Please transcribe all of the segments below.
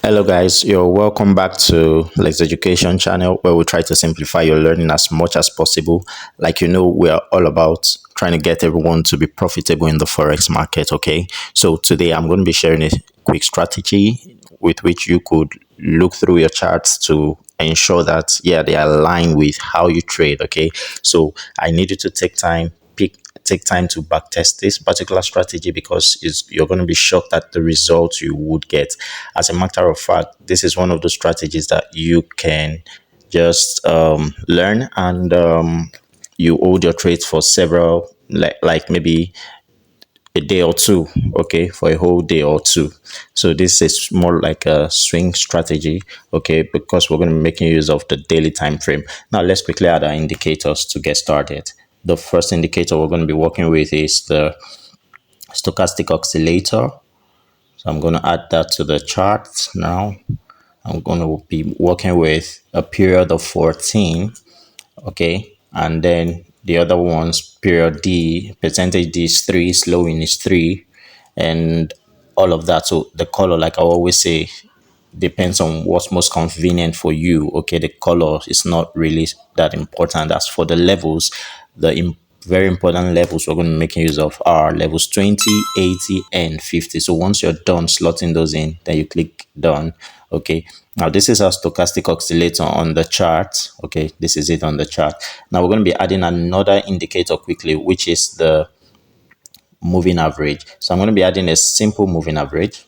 Hello guys, you're welcome back to Lexyducation channel where we try to simplify your learning as much as possible. Like we are all about trying to get everyone to be profitable in the forex market, okay? So today I'm going to be sharing a quick strategy with which you could look through your charts to ensure that they align with how you trade, okay? So I need you to take time to backtest this particular strategy because you're going to be shocked at the results you would get. As a matter of fact, this is one of the strategies that you can just learn and you hold your trades for several, like maybe a day or two, okay, for a whole day or two. So this is more like a swing strategy, okay, because we're going to be making use of the daily time frame. Now let's quickly add our indicators to get started. The first indicator we're going to be working with is the stochastic oscillator. So I'm going to add that to the chart now. I'm going to be working with a period of 14, okay, and then the other ones, period D, percentage D is 3, slowing is 3, and all of that. So the color, like I always say, depends on what's most convenient for you. Okay, the color is not really that important. As for the levels, very important levels we're going to be making use of are levels 20, 80, and 50. So once you're done slotting those in, then you click done. Okay, now this is our stochastic oscillator on the chart. Okay, this is it on the chart. Now we're going to be adding another indicator quickly, which is the moving average. So I'm going to be adding a simple moving average.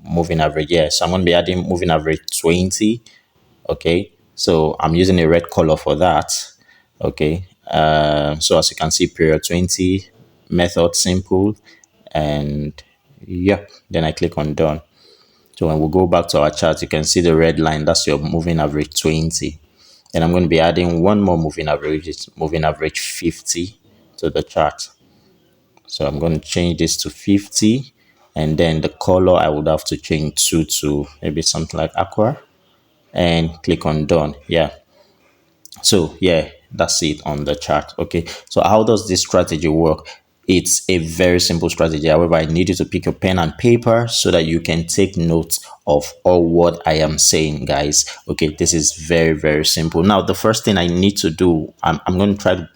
Moving average, yeah, so I'm going to be adding moving average 20. Okay, so I'm using a red color for that. Okay, so as you can see, period 20, method simple, and yeah, then I click on done. So when we go back to our chart, you can see the red line, that's your moving average 20. And I'm going to be adding one more moving average, it's moving average 50 to the chart. So I'm going to change this to 50, and then the color I would have to change to maybe something like aqua, and click on done. Yeah, so yeah, that's it on the chart. Okay, so how does this strategy work? It's a very simple strategy. However, I need you to pick your pen and paper so that you can take notes of all what I am saying, guys. Okay, this is very, very simple. Now, the first thing I need to do, I'm going to try to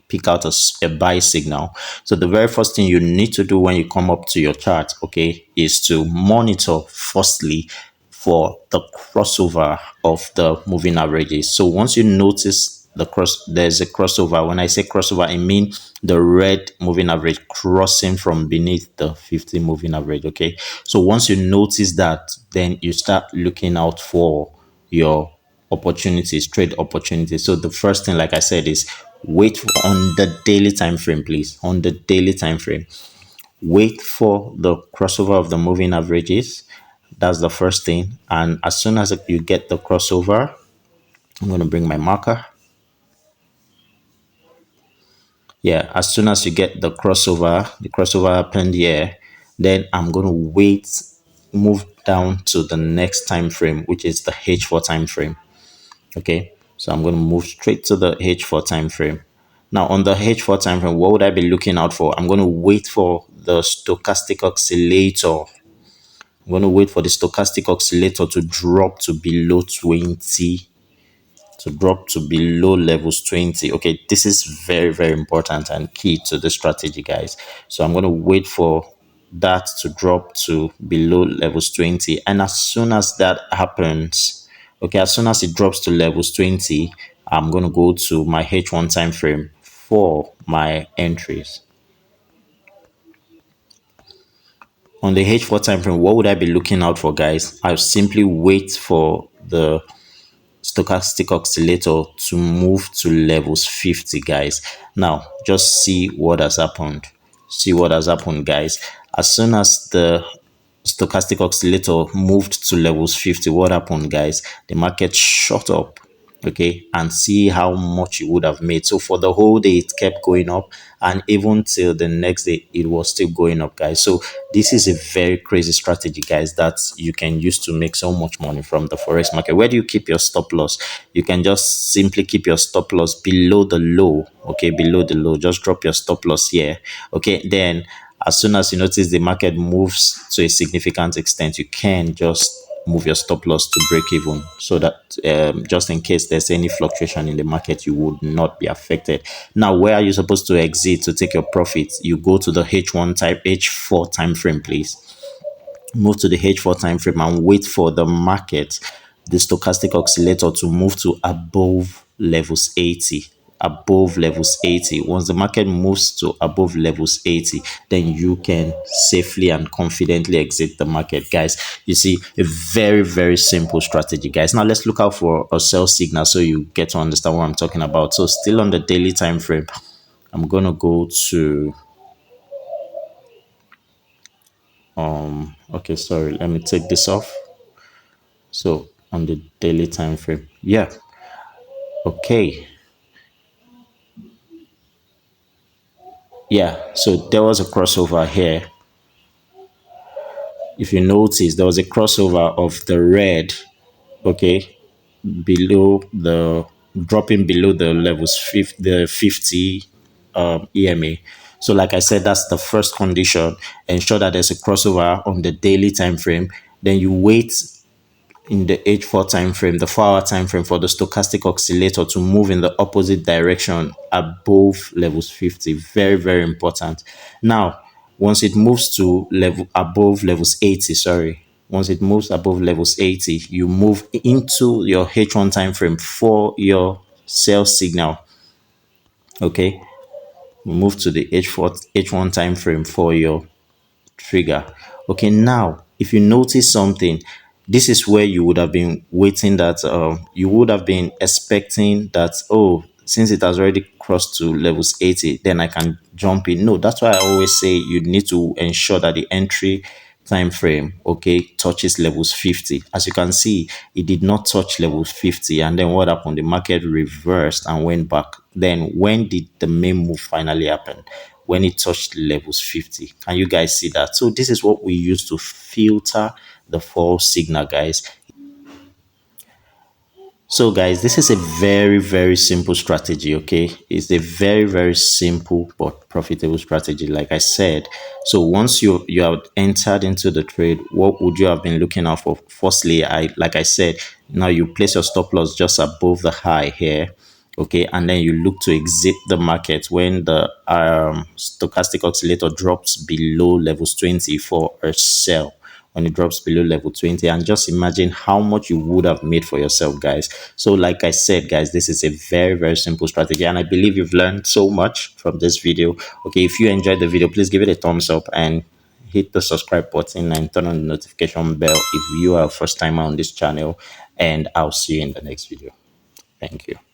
pick out a buy signal. So the very first thing you need to do when you come up to your chart, okay, is to monitor firstly for the crossover of the moving averages. So once you notice there's a crossover. When I say crossover, I mean the red moving average crossing from beneath the 50 moving average. Okay, so once you notice that, then you start looking out for your opportunities, trade opportunities. So the first thing, like I said, is wait on the daily time frame, please. On the daily time frame, wait for the crossover of the moving averages. That's the first thing. And as soon as you get the crossover, I'm going to bring my marker. Yeah, as soon as you get the crossover happened here, then I'm going to move down to the next time frame, which is the H4 time frame. Okay, so I'm going to move straight to the H4 time frame. Now on the H4 time frame, what would I be looking out for? I'm going to wait for the stochastic oscillator. I'm going to wait for the stochastic oscillator to drop to below 20, to drop to below levels 20. Okay, this is very, very important and key to the strategy, guys. So I'm going to wait for that to drop to below levels 20, and as soon as that happens, okay, as soon as it drops to levels 20, I'm going to go to my H1 time frame for my entries. On the H4 time frame, what would I be looking out for, guys? I'll simply wait for the stochastic oscillator to move to levels 50, guys. Now just see what has happened. See what has happened, guys. As soon as the stochastic oscillator moved to levels 50, what happened, guys? The market shot up. Okay, and see how much you would have made. So for the whole day it kept going up, and even till the next day it was still going up, guys. So this is a very crazy strategy, guys, that you can use to make so much money from the forex market. Where do you keep your stop loss? You can just simply keep your stop loss below the low. Okay, below the low, just drop your stop loss here. Okay, then As soon as you notice the market moves to a significant extent, you can just move your stop loss to break even, so that just in case there's any fluctuation in the market, you would not be affected. Now, where are you supposed to exit to take your profits? You go to the H4 time frame, please. Move to the H4 time frame and wait for the market, the stochastic oscillator, to move to above levels 80. Above levels 80. Once the market moves to above levels 80, then you can safely and confidently exit the market, guys. You see, a very, very simple strategy, guys. Now let's look out for a sell signal so you get to understand what I'm talking about. So still on the daily time frame, I'm gonna go to okay, sorry, let me take this off. So on the daily time frame, yeah, okay, yeah. So there was a crossover here. If you notice, there was a crossover of the red, okay, below the dropping below the levels the 50 EMA. So like I said, that's the first condition. Ensure that there's a crossover on the daily time frame. Then you wait in the H4 time frame, the 4-hour time frame, for the stochastic oscillator to move in the opposite direction above levels 50. Very, very important. Now, once it moves to level above levels 80, sorry, once it moves above levels 80, you move into your H1 time frame for your sell signal. Okay, we move to the H1 time frame for your trigger. Okay, now if you notice something, this is where you would have been waiting, that you would have been expecting that, oh, since it has already crossed to levels 80, then I can jump in. No, that's why I always say you need to ensure that the entry time frame, okay, touches levels 50. As you can see, it did not touch levels 50, and then what happened? The market reversed and went back. Then when did the main move finally happen? When it touched levels 50. Can you guys see that? So this is what we use to filter the false signal, guys. So guys, this is a very, very simple strategy, okay? It's a very, very simple but profitable strategy, like I said. So once you have entered into the trade, what would you have been looking out for? Firstly, like I said, now you place your stop loss just above the high here, okay, and then you look to exit the market when the stochastic oscillator drops below levels 20 for a sell. When it drops below level 20, and just imagine how much you would have made for yourself, guys. So like I said, guys, this is a very, very simple strategy, and I believe you've learned so much from this video. Okay, if you enjoyed the video, please give it a thumbs up and hit the subscribe button and turn on the notification bell if you are a first timer on this channel, and I'll see you in the next video. Thank you.